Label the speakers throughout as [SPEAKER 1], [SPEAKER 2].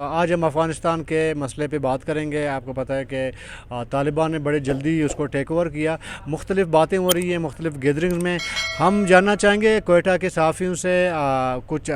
[SPEAKER 1] آج ہم افغانستان کے مسئلے پہ بات کریں گے۔ آپ کو پتہ ہے کہ طالبان نے بڑے جلدی اس کو ٹیک اوور کیا، مختلف باتیں ہو رہی ہیں مختلف گیدرنگز میں۔ ہم جاننا چاہیں گے کوئٹہ کے صحافیوں سے، کچھ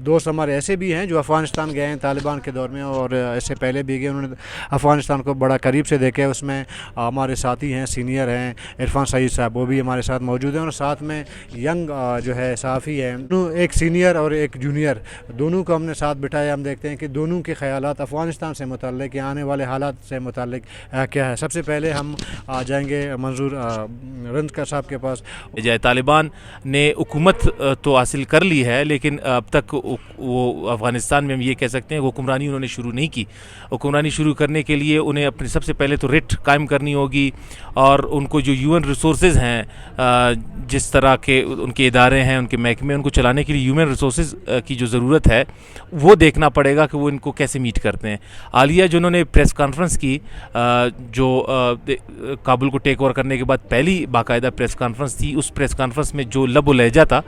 [SPEAKER 1] دوست ہمارے ایسے بھی ہیں جو افغانستان گئے ہیں طالبان کے دور میں، اور اس سے پہلے بھی گئے، انہوں نے افغانستان کو بڑا قریب سے دیکھا ہے۔ اس میں ہمارے ساتھی ہیں، سینئر ہیں عرفان سعید صاحب، وہ بھی ہمارے ساتھ موجود ہیں، اور ساتھ میں ینگ جو ہے صحافی ہیں، ایک سینئر اور ایک جونیئر، دونوں کو ہم نے ساتھ بٹھایا۔ ہم دیکھتے ہیں کہ دونوں کے خیالات افغانستان سے متعلق یا آنے والے حالات سے متعلق کیا ہے۔ سب سے پہلے ہم جائیں گے منظور رنجکر صاحب کے پاس۔
[SPEAKER 2] جائے طالبان نے حکومت تو حاصل کر لی ہے، لیکن اب تک وہ افغانستان میں ہم یہ کہہ سکتے ہیں کہ حکمرانی انہوں نے شروع نہیں کی۔ حکمرانی شروع کرنے کے لیے انہیں اپنے سب سے پہلے تو ریٹ قائم کرنی ہوگی، اور ان کو جو UN ریسورسز ہیں، جس طرح کے ان کے ادارے ہیں، ان کے محکمے، ان کو چلانے کے لیے ہیومن ریسورسز کی جو ضرورت ہے وہ دیکھنا پڑے گا کہ وہ ان کو کیسے میٹ کرتے ہیں۔ حالیہ جو انہوں نے پریس کانفرنس کی، جو کابل کو ٹیک اوور کرنے کے بعد پہلی باقاعدہ پریس کانفرنس تھی، اس پریس کانفرنس میں جو لب و لہجہ تھا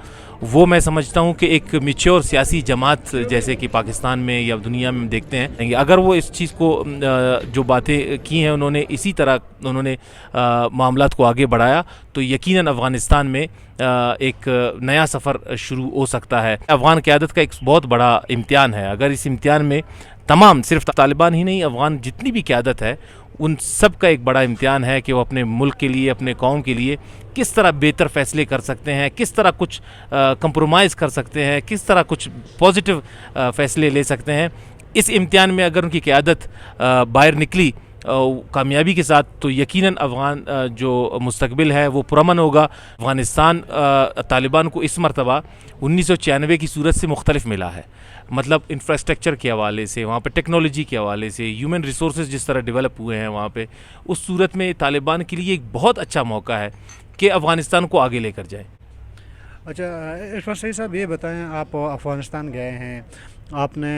[SPEAKER 2] وہ میں سمجھتا ہوں کہ ایک میچور سیاسی جماعت جیسے کہ پاکستان میں یا دنیا میں دیکھتے ہیں، اگر وہ اس چیز کو جو باتیں کی ہیں انہوں نے اسی طرح انہوں نے معاملات کو آگے بڑھایا تو یقیناً افغانستان میں ایک نیا سفر شروع ہو سکتا ہے۔ افغان قیادت کا ایک بہت بڑا امتحان ہے، اگر اس امتحان میں تمام صرف طالبان ہی نہیں، افغان جتنی بھی قیادت ہے ان سب کا ایک بڑا امتحان ہے کہ وہ اپنے ملک کے لیے، اپنے قوم کے لیے کس طرح بہتر فیصلے کر سکتے ہیں، کس طرح کچھ کمپرومائز کر سکتے ہیں، کس طرح کچھ پازیٹیو فیصلے لے سکتے ہیں۔ اس امتحان میں اگر ان کی قیادت باہر نکلی کامیابی کے ساتھ تو یقیناً افغان جو مستقبل ہے وہ پرامن ہوگا۔ افغانستان طالبان کو اس مرتبہ 1996 کی صورت سے مختلف ملا ہے، مطلب انفراسٹرکچر کے حوالے سے، وہاں پہ ٹیکنالوجی کے حوالے سے، ہیومن ریسورسز جس طرح ڈیولپ ہوئے ہیں وہاں پہ، اس صورت میں طالبان کے لیے ایک بہت اچھا موقع ہے کہ افغانستان کو آگے لے کر جائیں۔
[SPEAKER 1] اچھا عرفان سعید صاحب، یہ بتائیں، آپ افغانستان گئے ہیں، آپ نے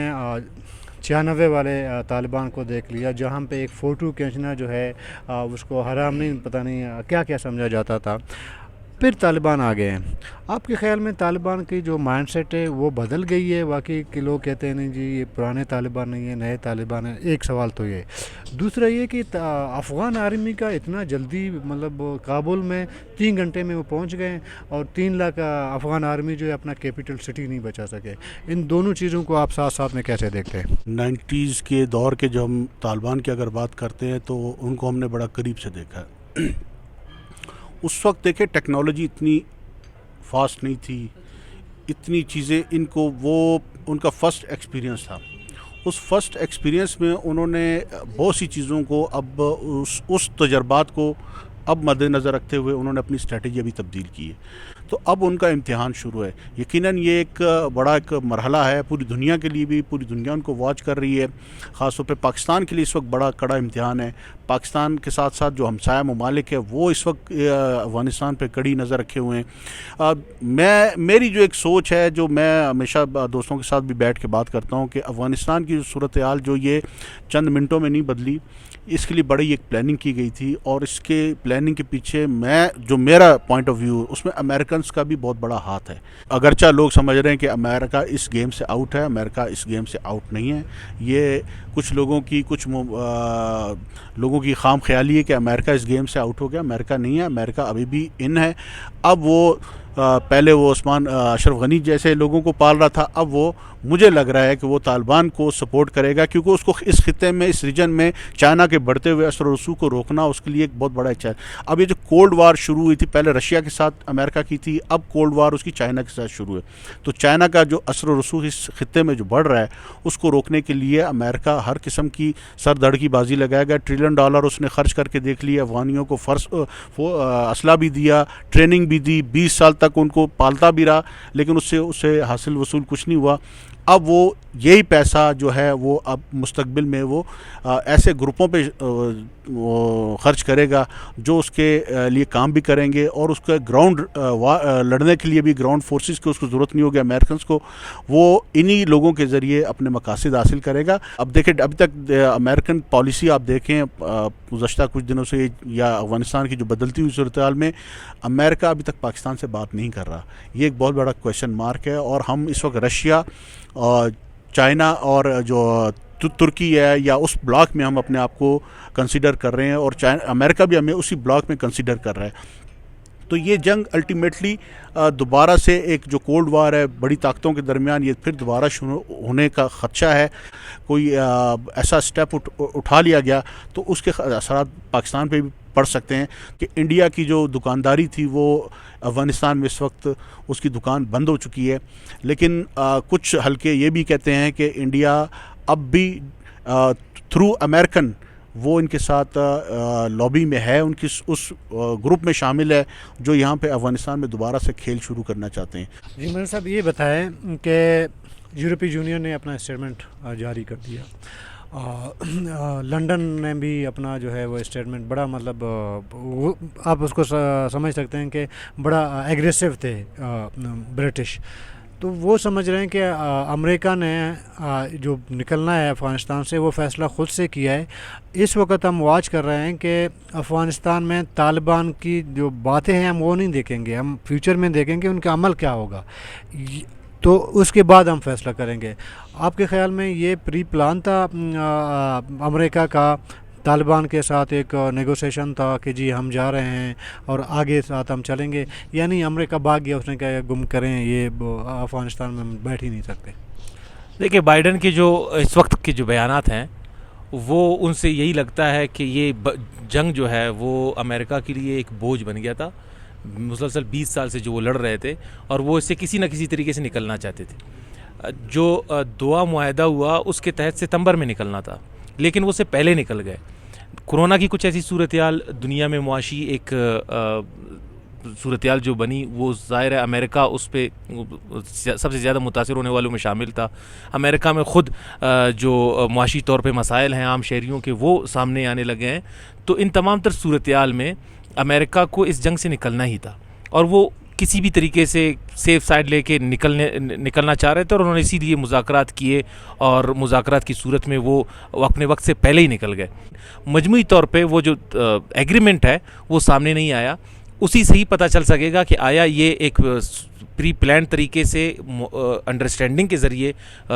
[SPEAKER 1] 96 والے طالبان کو دیکھ لیا جہاں پہ ایک فوٹو کھینچنا جو ہے اس کو حرام نہیں، پتہ نہیں کیا کیا سمجھا جاتا تھا، پھر طالبان آ گئے ہیں۔ آپ کے خیال میں طالبان کی جو مائنڈ سیٹ ہے وہ بدل گئی ہے؟ واقعی کہ لوگ کہتے ہیں نہیں جی یہ پرانے طالبان نہیں ہیں، نئے طالبان ہیں، ایک سوال تو یہ۔ دوسرا یہ کہ افغان آرمی کا اتنا جلدی، مطلب کابل میں 3 گھنٹے میں وہ پہنچ گئے، اور 3 لاکھ افغان آرمی جو ہے اپنا کیپٹل سٹی نہیں بچا سکے۔ ان دونوں چیزوں کو آپ ساتھ ساتھ میں کیسے دیکھتے ہیں؟
[SPEAKER 3] 90s کے دور کے جو ہم طالبان کی اگر بات کرتے ہیں تو ان کو ہم نے بڑا قریب سے دیکھا ہے۔ اس وقت دیکھیں ٹیکنالوجی اتنی فاسٹ نہیں تھی، اتنی چیزیں ان کو، وہ ان کا فرسٹ ایکسپیرینس تھا۔ اس فرسٹ ایکسپیرینس میں انہوں نے بہت سی چیزوں کو اب اس تجربات کو اب مد نظر رکھتے ہوئے انہوں نے اپنی اسٹریٹجی ابھی تبدیل کی ہے، تو اب ان کا امتحان شروع ہے۔ یقیناً یہ ایک بڑا ایک مرحلہ ہے پوری دنیا کے لیے بھی، پوری دنیا ان کو واچ کر رہی ہے، خاص طور پہ پاکستان کے لیے اس وقت بڑا کڑا امتحان ہے۔ پاکستان کے ساتھ ساتھ جو ہمسایہ ممالک ہے وہ اس وقت افغانستان پہ کڑی نظر رکھے ہوئے ہیں۔ میری جو ایک سوچ ہے، جو میں ہمیشہ دوستوں کے ساتھ بھی بیٹھ کے بات کرتا ہوں، کہ افغانستان کی صورتحال جو یہ چند منٹوں میں نہیں بدلی، اس کے لیے بڑی ایک پلاننگ کی گئی تھی، اور اس کے پلاننگ کے پیچھے جو میرا پوائنٹ آف ویو، اس میں امریکنز کا بھی بہت بڑا ہاتھ ہے۔ اگرچہ لوگ سمجھ رہے ہیں کہ امریکہ اس گیم سے آؤٹ ہے، امریکہ اس گیم سے آؤٹ نہیں ہے۔ یہ کچھ لوگوں کی خام خیالی ہے کہ امریکہ اس گیم سے آؤٹ ہو گیا۔ امریکہ نہیں ہے، امریکہ ابھی بھی ان ہے۔ اب وہ پہلے وہ عثمان اشرف غنی جیسے لوگوں کو پال رہا تھا، اب وہ مجھے لگ رہا ہے کہ وہ طالبان کو سپورٹ کرے گا، کیونکہ اس کو اس خطے میں، اس ریجن میں چائنا کے بڑھتے ہوئے اثر و رسوخ کو روکنا اس کے لیے ایک بہت بڑا چیلنج۔ اب یہ جو کولڈ وار شروع ہوئی تھی، پہلے رشیا کے ساتھ امریکہ کی تھی، اب کولڈ وار اس کی چائنا کے ساتھ شروع ہے، تو چائنا کا جو اثر و رسوخ اس خطے میں جو بڑھ رہا ہے اس کو روکنے کے لیے امریکہ ہر قسم کی سر دڑ کی بازی لگائے گا۔ $1 ٹریلین اس نے خرچ کر کے دیکھ لیا، افغانیوں کو اسلحہ بھی دیا، ٹریننگ بھی دی، 20 سال تک ان کو پالتا بھی رہا، لیکن اس سے حاصل وصول کچھ نہیں ہوا۔ اب وہ یہی پیسہ جو ہے وہ اب مستقبل میں وہ ایسے گروپوں پہ خرچ کرے گا جو اس کے لیے کام بھی کریں گے، اور اس کے گراؤنڈ لڑنے کے لیے بھی گراؤنڈ فورسز کی اس کو ضرورت نہیں ہوگی امریکنز کو، وہ انہی لوگوں کے ذریعے اپنے مقاصد حاصل کرے گا۔ اب دیکھیں ابھی تک امریکن پالیسی آپ دیکھیں گزشتہ کچھ دنوں سے، یا افغانستان کی جو بدلتی ہوئی صورتحال میں، امریکہ ابھی تک پاکستان سے بات نہیں کر رہا۔ یہ ایک بہت بڑا کویشچن مارک ہے، اور ہم اس وقت رشیا، چائنا اور جو ترکی ہے یا اس بلاک میں ہم اپنے آپ کو کنسیڈر کر رہے ہیں، اور امریکہ بھی ہمیں اسی بلاک میں کنسیڈر کر رہا ہے. تو یہ جنگ الٹیمیٹلی دوبارہ سے ایک جو کولڈ وار ہے بڑی طاقتوں کے درمیان، یہ پھر دوبارہ شروع ہونے کا خدشہ ہے. کوئی ایسا سٹیپ اٹھا لیا گیا تو اس کے اثرات پاکستان پہ بھی پڑ سکتے ہیں کہ انڈیا کی جو دکانداری تھی وہ افغانستان میں اس وقت اس کی دکان بند ہو چکی ہے. لیکن کچھ حلقے یہ بھی کہتے ہیں کہ انڈیا اب بھی تھرو امریکن وہ ان کے ساتھ لابی میں ہے، ان کی اس گروپ میں شامل ہے جو یہاں پہ افغانستان میں دوبارہ سے کھیل شروع کرنا چاہتے ہیں.
[SPEAKER 1] جی منیر صاحب یہ بتائیں کہ یورپی یونین نے اپنا اسٹیٹمنٹ جاری کر دیا، لنڈن نے بھی اپنا جو ہے وہ اسٹیٹمنٹ بڑا مطلب آپ اس کو سمجھ سکتے ہیں کہ بڑا ایگریسو تھے برٹش. تو وہ سمجھ رہے ہیں کہ امریکہ نے جو نکلنا ہے افغانستان سے وہ فیصلہ خود سے کیا ہے. اس وقت ہم واچ کر رہے ہیں کہ افغانستان میں طالبان کی جو باتیں ہیں ہم وہ نہیں دیکھیں گے، ہم فیوچر میں دیکھیں گے ان کا عمل کیا ہوگا، تو اس کے بعد ہم فیصلہ کریں گے. آپ کے خیال میں یہ پری پلان تھا امریکہ کا، طالبان کے ساتھ ایک نیگوسیشن تھا کہ جی ہم جا رہے ہیں اور آگے ساتھ ہم چلیں گے، یعنی امریکہ بھاگ گیا، اس نے کہا گم کریں یہ افغانستان میں بیٹھ ہی نہیں سکتے؟
[SPEAKER 2] دیکھیں بائیڈن کے جو اس وقت کے جو بیانات ہیں وہ ان سے یہی لگتا ہے کہ یہ جنگ جو ہے وہ امریکہ کے لیے ایک بوجھ بن گیا تھا. مسلسل 20 سال سے جو وہ لڑ رہے تھے اور وہ اس سے کسی نہ کسی طریقے سے نکلنا چاہتے تھے. جو دعا معاہدہ ہوا اس کے تحت ستمبر میں نکلنا تھا، لیکن وہ سے پہلے نکل گئے. کورونا کی کچھ ایسی صورتحال دنیا میں معاشی ایک صورتحال جو بنی، وہ ظاہر ہے امریکہ اس پہ سب سے زیادہ متاثر ہونے والوں میں شامل تھا. امریکہ میں خود جو معاشی طور پہ مسائل ہیں عام شہریوں کے وہ سامنے آنے لگے ہیں. تو ان تمام تر صورتحال میں امریکہ کو اس جنگ سے نکلنا ہی تھا، اور وہ کسی بھی طریقے سے سیف سائڈ لے کے نکلنا چاہ رہے تھے، اور انہوں نے اسی لیے مذاکرات کیے، اور مذاکرات کی صورت میں وہ اپنے وقت سے پہلے ہی نکل گئے. مجموعی طور پہ وہ جو ایگریمنٹ ہے وہ سامنے نہیں آیا. اسی سے ہی پتہ چل سکے گا کہ آیا یہ ایک پری پلان طریقے سے انڈرسٹینڈنگ کے ذریعے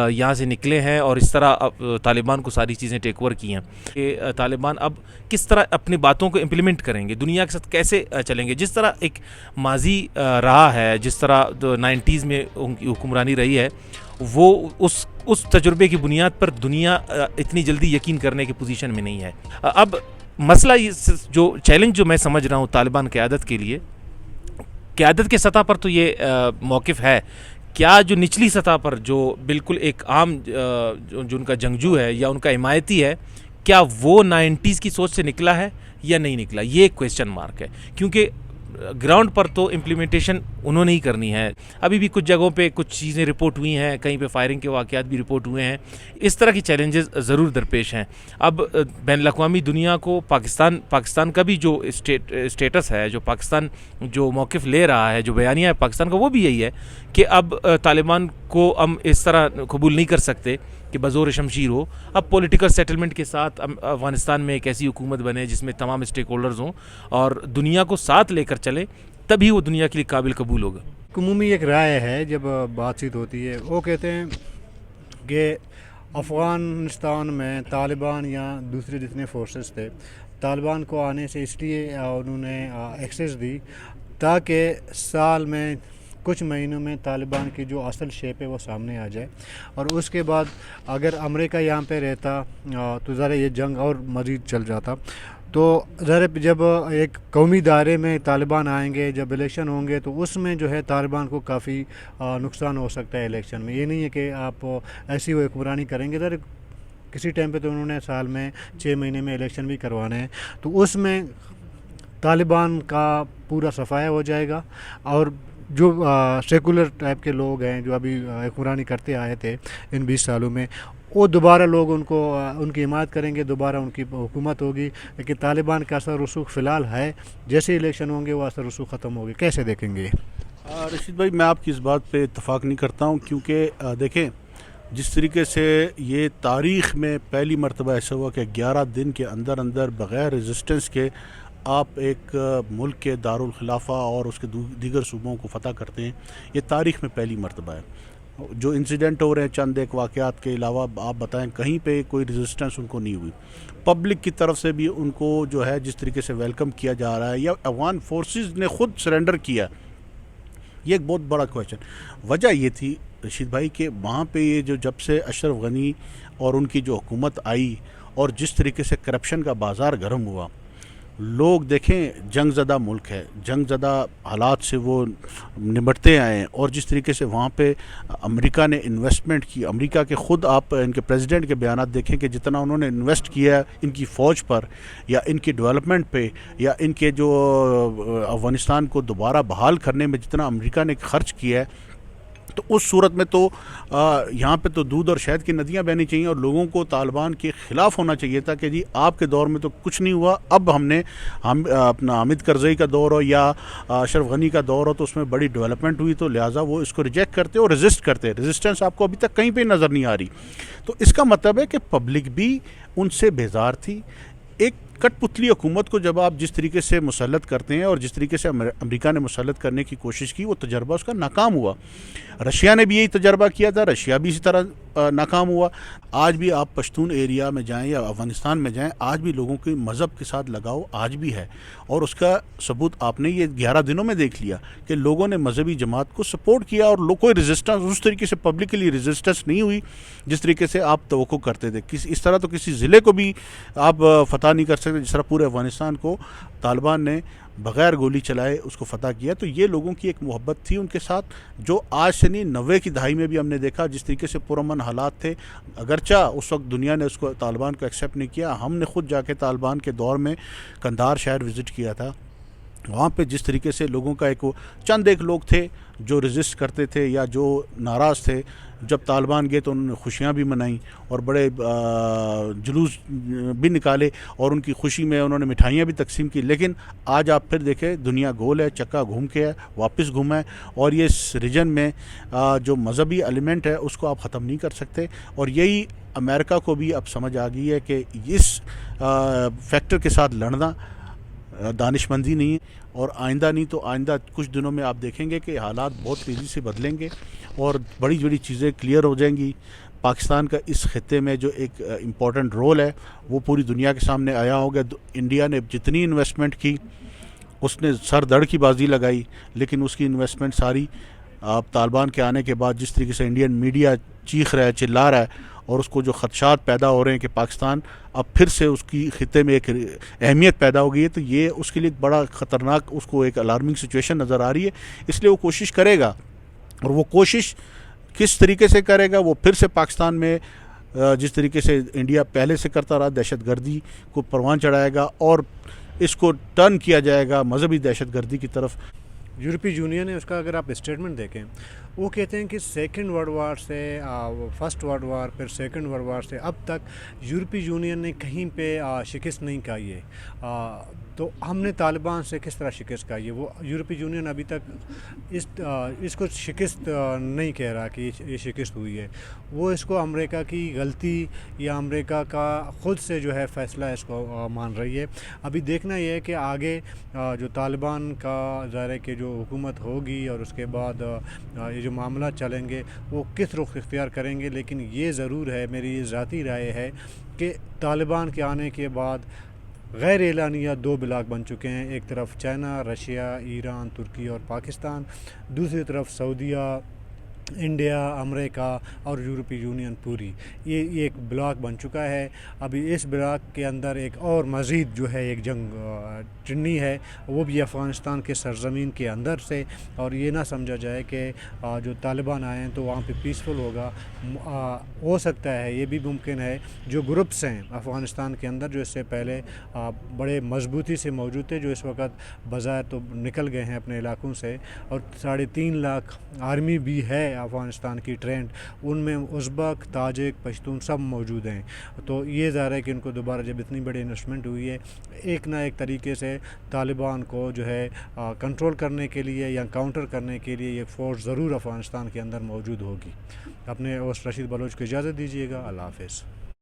[SPEAKER 2] یہاں سے نکلے ہیں اور اس طرح طالبان کو ساری چیزیں ٹیک اوور کی ہیں کہ طالبان اب کس طرح اپنی باتوں کو امپلیمنٹ کریں گے، دنیا کے ساتھ کیسے چلیں گے. جس طرح ایک ماضی رہا ہے، جس طرح 90s میں ان کی حکمرانی رہی ہے، وہ اس تجربے کی بنیاد پر دنیا اتنی جلدی یقین کرنے کی پوزیشن میں نہیں ہے. اب مسئلہ جو چیلنج جو میں سمجھ رہا ہوں طالبان قیادت کے لیے، قیادت کے سطح پر تو یہ موقف ہے، کیا جو نچلی سطح پر جو بالکل ایک عام جو ان کا جنگجو ہے یا ان کا حمایتی ہے، کیا وہ 90s کی سوچ سے نکلا ہے یا نہیں نکلا، یہ ایک کویسچن مارک ہے. کیونکہ گراؤنڈ پر تو امپلیمنٹیشن انہوں نے ہی کرنی ہے. ابھی بھی کچھ جگہوں پہ کچھ چیزیں رپورٹ ہوئی ہیں، کہیں پہ فائرنگ کے واقعات بھی رپورٹ ہوئے ہیں. اس طرح کی چیلنجز ضرور درپیش ہیں. اب بین الاقوامی دنیا کو پاکستان کا بھی جو اسٹیٹس ہے، جو پاکستان جو موقف لے رہا ہے، جو بیانیہ ہے پاکستان کا، وہ بھی یہی ہے کہ اب طالبان کو ہم اس طرح قبول نہیں کر سکتے کہ بزور شمشیر ہو. اب پولیٹیکل سیٹلمنٹ کے ساتھ افغانستان میں ایک ایسی حکومت بنے جس میں تمام اسٹیک ہولڈرز ہوں اور دنیا کو ساتھ لے کر چلے، تبھی وہ دنیا کے لیے قابل قبول ہوگا.
[SPEAKER 1] عمومی ایک رائے ہے جب بات چیت ہوتی ہے، وہ کہتے ہیں کہ افغانستان میں طالبان یا دوسرے جتنے فورسز تھے، طالبان کو آنے سے اس لیے انہوں نے ایکسیس دی تاکہ سال میں کچھ مہینوں میں طالبان کی جو اصل شیپ ہے وہ سامنے آ جائے، اور اس کے بعد اگر امریکہ یہاں پہ رہتا تو ذرا یہ جنگ اور مزید چل جاتا. تو ذرا جب ایک قومی دائرے میں طالبان آئیں گے، جب الیکشن ہوں گے، تو اس میں جو ہے طالبان کو کافی نقصان ہو سکتا ہے الیکشن میں. یہ نہیں ہے کہ آپ ایسی وہ حکمرانی کریں گے، ذرا کسی ٹائم پہ تو انہوں نے سال میں 6 مہینے میں الیکشن بھی کروانے ہیں، تو اس میں طالبان کا پورا صفایا ہو جائے گا، اور جو سیکولر ٹائپ کے لوگ ہیں جو ابھی حکمرانی کرتے آئے تھے ان 20 سالوں میں، وہ دوبارہ لوگ ان کی حمایت کریں گے، دوبارہ ان کی حکومت ہوگی. لیکن طالبان کا اثر رسوخ فی الحال ہے، جیسے الیکشن ہوں گے وہ اثر رسوخ ختم ہوگی. کیسے دیکھیں گے؟
[SPEAKER 3] رشید بھائی، میں آپ کی اس بات پہ اتفاق نہیں کرتا ہوں، کیونکہ دیکھیں جس طریقے سے یہ تاریخ میں پہلی مرتبہ ایسا ہوا کہ 11 دن کے اندر بغیر ریزسٹنس کے آپ ایک ملک کے دارالخلافہ اور اس کے دیگر صوبوں کو فتح کرتے ہیں، یہ تاریخ میں پہلی مرتبہ ہے. جو انسیڈنٹ ہو رہے ہیں چند ایک واقعات کے علاوہ آپ بتائیں کہیں پہ کوئی ریزسٹنس ان کو نہیں ہوئی. پبلک کی طرف سے بھی ان کو جو ہے جس طریقے سے ویلکم کیا جا رہا ہے, یا افغان فورسز نے خود سرنڈر کیا, یہ ایک بہت بڑا کویشچن. وجہ یہ تھی رشید بھائی کہ وہاں پہ یہ جو جب سے اشرف غنی اور ان کی جو حکومت آئی اور جس طریقے سے کرپشن کا بازار گرم ہوا, لوگ دیکھیں جنگ زدہ ملک ہے, جنگ زدہ حالات سے وہ نمٹتے آئے ہیں, اور جس طریقے سے وہاں پہ امریکہ نے انویسٹمنٹ کی, امریکہ کے خود آپ ان کے پریزیڈنٹ کے بیانات دیکھیں کہ جتنا انہوں نے انویسٹ کیا ہے ان کی فوج پر یا ان کی ڈیولپمنٹ پہ یا ان کے جو افغانستان کو دوبارہ بحال کرنے میں جتنا امریکہ نے خرچ کیا ہے, تو اس صورت میں تو یہاں پہ تو دودھ اور شہد کی ندیاں بہنی چاہیے, اور لوگوں کو طالبان کے خلاف ہونا چاہیے تھا کہ جی آپ کے دور میں تو کچھ نہیں ہوا, اب ہم نے اپنا حامد کرزئی کا دور ہو یا اشرف غنی کا دور ہو تو اس میں بڑی ڈیولپمنٹ ہوئی, تو لہٰذا وہ اس کو ریجیکٹ کرتے اور ریزسٹ کرتے. ریزسٹنس آپ کو ابھی تک کہیں پہ نظر نہیں آ رہی. تو اس کا مطلب ہے کہ پبلک بھی ان سے بیزار تھی. ایک کٹ پتلی حکومت کو جب آپ جس طریقے سے مسلط کرتے ہیں اور جس طریقے سے امریکہ نے مسلط کرنے کی کوشش کی, وہ تجربہ اس کا ناکام ہوا. رشیا نے بھی یہی تجربہ کیا تھا, رشیا بھی اسی طرح ناکام ہوا. آج بھی آپ پشتون ایریا میں جائیں یا افغانستان میں جائیں, آج بھی لوگوں کے مذہب کے ساتھ لگاؤ آج بھی ہے, اور اس کا ثبوت آپ نے یہ 11 دنوں میں دیکھ لیا کہ لوگوں نے مذہبی جماعت کو سپورٹ کیا, اور کوئی ریزسٹنس اس طریقے سے پبلکلی ریزسٹنس نہیں ہوئی جس طریقے سے آپ توقع کرتے تھے. اس طرح تو کسی ضلع کو بھی آپ فتح نہیں کر سکتے جس طرح پورے افغانستان کو طالبان نے بغیر گولی چلائے اس کو فتح کیا. تو یہ لوگوں کی ایک محبت تھی ان کے ساتھ, جو آج سے نہیں 90 کی دہائی میں بھی ہم نے دیکھا جس طریقے سے پرامن حالات تھے. اگرچہ اس وقت دنیا نے اس کو طالبان کو ایکسیپٹ نہیں کیا, ہم نے خود جا کے طالبان کے دور میں قندھار شہر وزٹ کیا تھا. وہاں پہ جس طریقے سے لوگوں کا چند ایک لوگ تھے جو ریزسٹ کرتے تھے یا جو ناراض تھے, جب طالبان گئے تو انہوں نے خوشیاں بھی منائیں اور بڑے جلوس بھی نکالے, اور ان کی خوشی میں انہوں نے مٹھائیاں بھی تقسیم کی. لیکن آج آپ پھر دیکھیں دنیا گول ہے, چکا گھوم کے ہے, واپس گھوما ہے, اور یہ اس ریجن میں جو مذہبی ایلیمنٹ ہے اس کو آپ ختم نہیں کر سکتے. اور یہی امریکہ کو بھی اب سمجھ آ گئی ہے کہ اس فیکٹر کے ساتھ لڑنا دانش مندی نہیں ہے, اور آئندہ نہیں تو آئندہ کچھ دنوں میں آپ دیکھیں گے کہ حالات بہت تیزی سے بدلیں گے اور بڑی بڑی چیزیں کلیئر ہو جائیں گی. پاکستان کا اس خطے میں جو ایک امپورٹنٹ رول ہے وہ پوری دنیا کے سامنے آیا ہوگا. انڈیا نے جتنی انویسٹمنٹ کی اس نے سر دڑ کی بازی لگائی, لیکن اس کی انویسٹمنٹ ساری آپ طالبان کے آنے کے بعد جس طریقے سے انڈین میڈیا چیخ رہا ہے, چلا رہا ہے, اور اس کو جو خدشات پیدا ہو رہے ہیں کہ پاکستان اب پھر سے اس کی خطے میں ایک اہمیت پیدا ہو گئی ہے, تو یہ اس کے لیے ایک بڑا خطرناک اس کو ایک الارمنگ سچویشن نظر آ رہی ہے. اس لیے وہ کوشش کرے گا, اور وہ کوشش کس طریقے سے کرے گا, وہ پھر سے پاکستان میں جس طریقے سے انڈیا پہلے سے کرتا رہا دہشت گردی کو پروان چڑھائے گا اور اس کو ٹرن کیا جائے گا مذہبی دہشت گردی کی طرف.
[SPEAKER 1] یورپی یونین نے اس کا اگر آپ اسٹیٹمنٹ دیکھیں, وہ کہتے ہیں کہ سیکنڈ ورلڈ وار سے فرسٹ ورلڈ وار پھر سیکنڈ ورلڈ وار سے اب تک یورپی یونین نے کہیں پہ شکست نہیں کھائی ہے. تو ہم نے طالبان سے کس طرح شکست کھائی ہے؟ وہ یورپی یونین ابھی تک اس کو شکست نہیں کہہ رہا کہ یہ شکست ہوئی ہے. وہ اس کو امریکہ کی غلطی یا امریکہ کا خود سے جو ہے فیصلہ اس کو مان رہی ہے. ابھی دیکھنا یہ ہے کہ آگے جو طالبان کا ظاہر ہے کہ جو حکومت ہوگی اور اس کے بعد یہ جو معاملات چلیں گے وہ کس رخ اختیار کریں گے. لیکن یہ ضرور ہے, میری یہ ذاتی رائے ہے کہ طالبان کے آنے کے بعد غیر اعلانیہ 2 بلاک بن چکے ہیں. ایک طرف چائنا, رشیا, ایران, ترکی اور پاکستان, دوسری طرف سعودیہ, انڈیا, امریکہ اور یورپی یونین پوری. یہ ایک بلاک بن چکا ہے. ابھی اس بلاک کے اندر ایک اور مزید جو ہے ایک جنگ چننی ہے, وہ بھی افغانستان کے سرزمین کے اندر سے. اور یہ نہ سمجھا جائے کہ جو طالبان آئے ہیں تو وہاں پہ پیسفل ہوگا. ہو سکتا ہے, یہ بھی ممکن ہے, جو گروپس ہیں افغانستان کے اندر جو اس سے پہلے بڑے مضبوطی سے موجود تھے, جو اس وقت بظاہر تو نکل گئے ہیں اپنے علاقوں سے, اور 3.5 لاکھ آرمی بھی ہے افغانستان کی ٹرینڈ, ان میں ازبک, تاجک, پشتون سب موجود ہیں. تو یہ ظاہر ہے کہ ان کو دوبارہ جب اتنی بڑی انویسٹمنٹ ہوئی ہے, ایک نہ ایک طریقے سے طالبان کو جو ہے کنٹرول کرنے کے لیے یا کاؤنٹر کرنے کے لیے یہ فورس ضرور افغانستان کے اندر موجود ہوگی. اپنے ہوسٹ رشید بلوچ کو اجازت دیجیے گا. اللہ حافظ.